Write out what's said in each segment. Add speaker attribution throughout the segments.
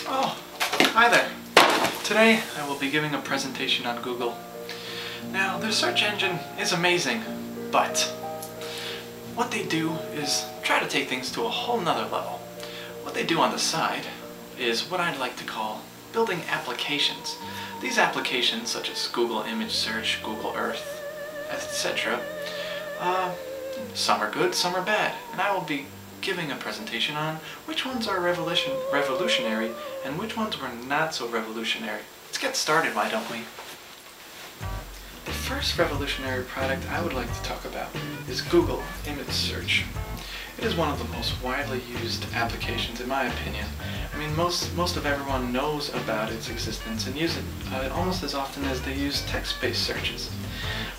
Speaker 1: Oh, hi there. Today I will be giving a presentation on Google. Now, their search engine is amazing, but what they do is try to take things to a whole nother level. What they do on the side is what I'd like to call building applications. These applications, such as Google Image Search, Google Earth, etc., some are good, some are bad, and I will be giving a presentation on which ones are revolutionary and which ones were not so revolutionary. Let's get started, why don't we? The first revolutionary product I would like to talk about is Google Image Search. It is one of the most widely used applications in my opinion. I mean, most of everyone knows about its existence and use it almost as often as they use text-based searches.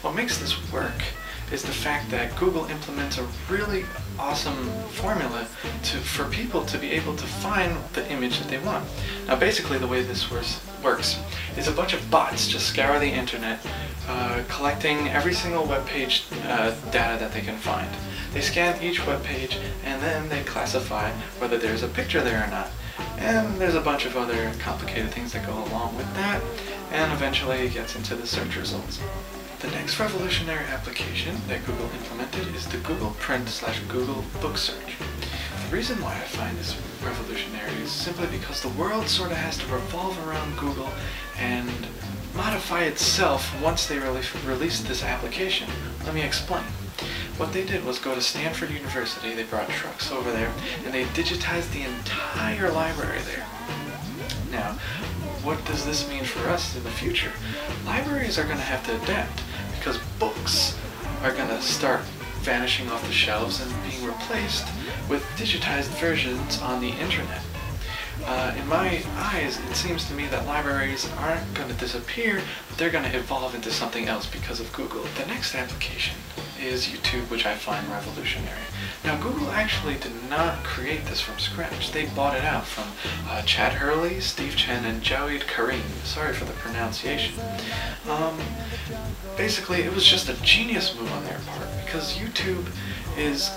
Speaker 1: What makes this work is the fact that Google implements a really awesome formula for people to be able to find the image that they want. Now basically the way this works is a bunch of bots just scour the internet collecting every single web page data that they can find. They scan each web page and then they classify whether there's a picture there or not. And there's a bunch of other complicated things that go along with that, and eventually it gets into the search results. The next revolutionary application that Google implemented is the Google Print/Google Book Search. The reason why I find this revolutionary is simply because the world sort of has to revolve around Google and modify itself once they released this application. Let me explain. What they did was go to Stanford University, they brought trucks over there, and they digitized the entire library there. Now, what does this mean for us in the future? Libraries are going to have to adapt because books are going to start vanishing off the shelves and being replaced with digitized versions on the internet. In my eyes, it seems to me that libraries aren't going to disappear, but they're going to evolve into something else because of Google. The next application is YouTube, which I find revolutionary. Now, Google actually did not create this from scratch. They bought it out from Chad Hurley, Steve Chen, and Jawed Karim. Sorry for the pronunciation. Basically, it was just a genius move on their part because YouTube is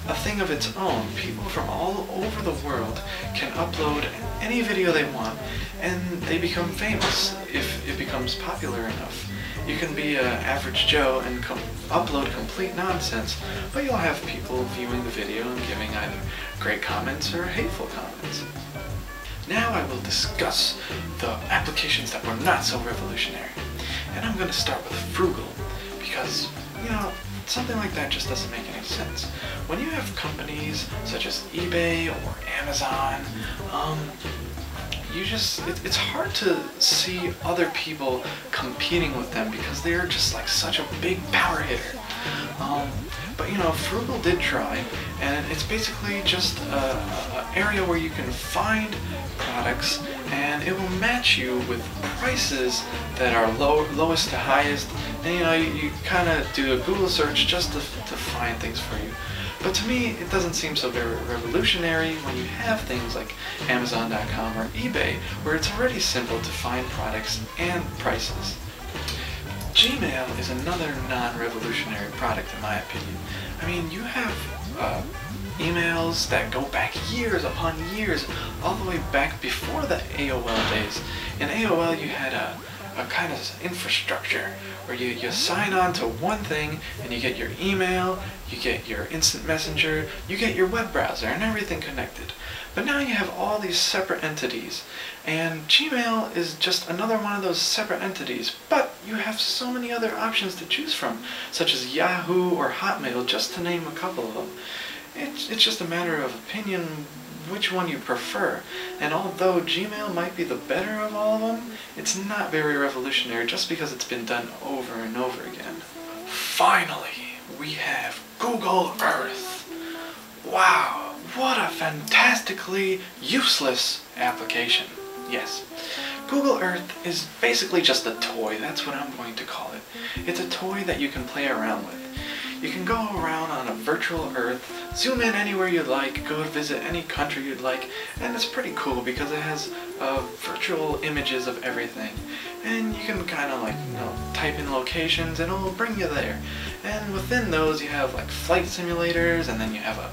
Speaker 1: a thing of its own. People from all over the world can upload any video they want and they become famous if it becomes popular enough. You can be an average Joe and upload complete nonsense, but you'll have people viewing the video and giving either great comments or hateful comments. Now I will discuss the applications that were not so revolutionary. And I'm going to start with Frugal, because, you know, something like that just doesn't make any sense. When you have companies such as eBay or Amazon, it's hard to see other people competing with them because they're just like such a big power hitter. But you know, Frugal did try, and it's basically just an area where you can find products and it will match you with prices that are lowest to highest, and you know, you kind of do a Google search just to find things for you. But to me, it doesn't seem so very revolutionary when you have things like Amazon.com or eBay, where it's already simple to find products and prices. Gmail is another non-revolutionary product in my opinion. I mean, you have emails that go back years upon years, all the way back before the AOL days. In AOL you had a kind of infrastructure where you sign on to one thing and you get your email, you get your instant messenger, you get your web browser and everything connected. But now you have all these separate entities, and Gmail is just another one of those separate entities, but you have so many other options to choose from, such as Yahoo or Hotmail, just to name a couple of them. It's just a matter of opinion which one you prefer, and although Gmail might be the better of all of them, it's not very revolutionary just because it's been done over and over again. Finally, we have Google Earth. Wow, what a fantastically useless application. Yes, Google Earth is basically just a toy, that's what I'm going to call it. It's a toy that you can play around with. You can go around on a virtual Earth, zoom in anywhere you'd like, go visit any country you'd like, and it's pretty cool because it has virtual images of everything. And you can kind of like, you know, type in locations and it'll bring you there. And within those you have like flight simulators, and then you have a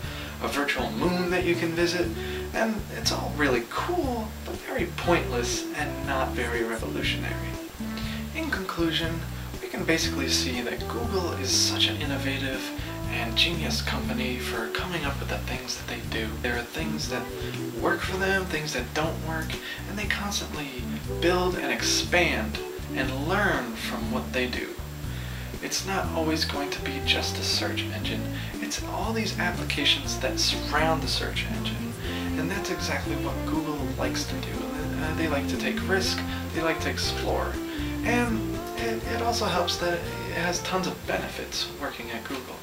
Speaker 1: virtual moon that you can visit. And it's all really cool, but very pointless and not very revolutionary. In conclusion, we can basically see that Google is such an innovative and genius company for coming up with the things that they do. There are things that work for them, things that don't work, and they constantly build and expand and learn from what they do. It's not always going to be just a search engine. It's all these applications that surround the search engine. And that's exactly what Google likes to do. They like to take risk, they like to explore. And it also helps that it has tons of benefits working at Google.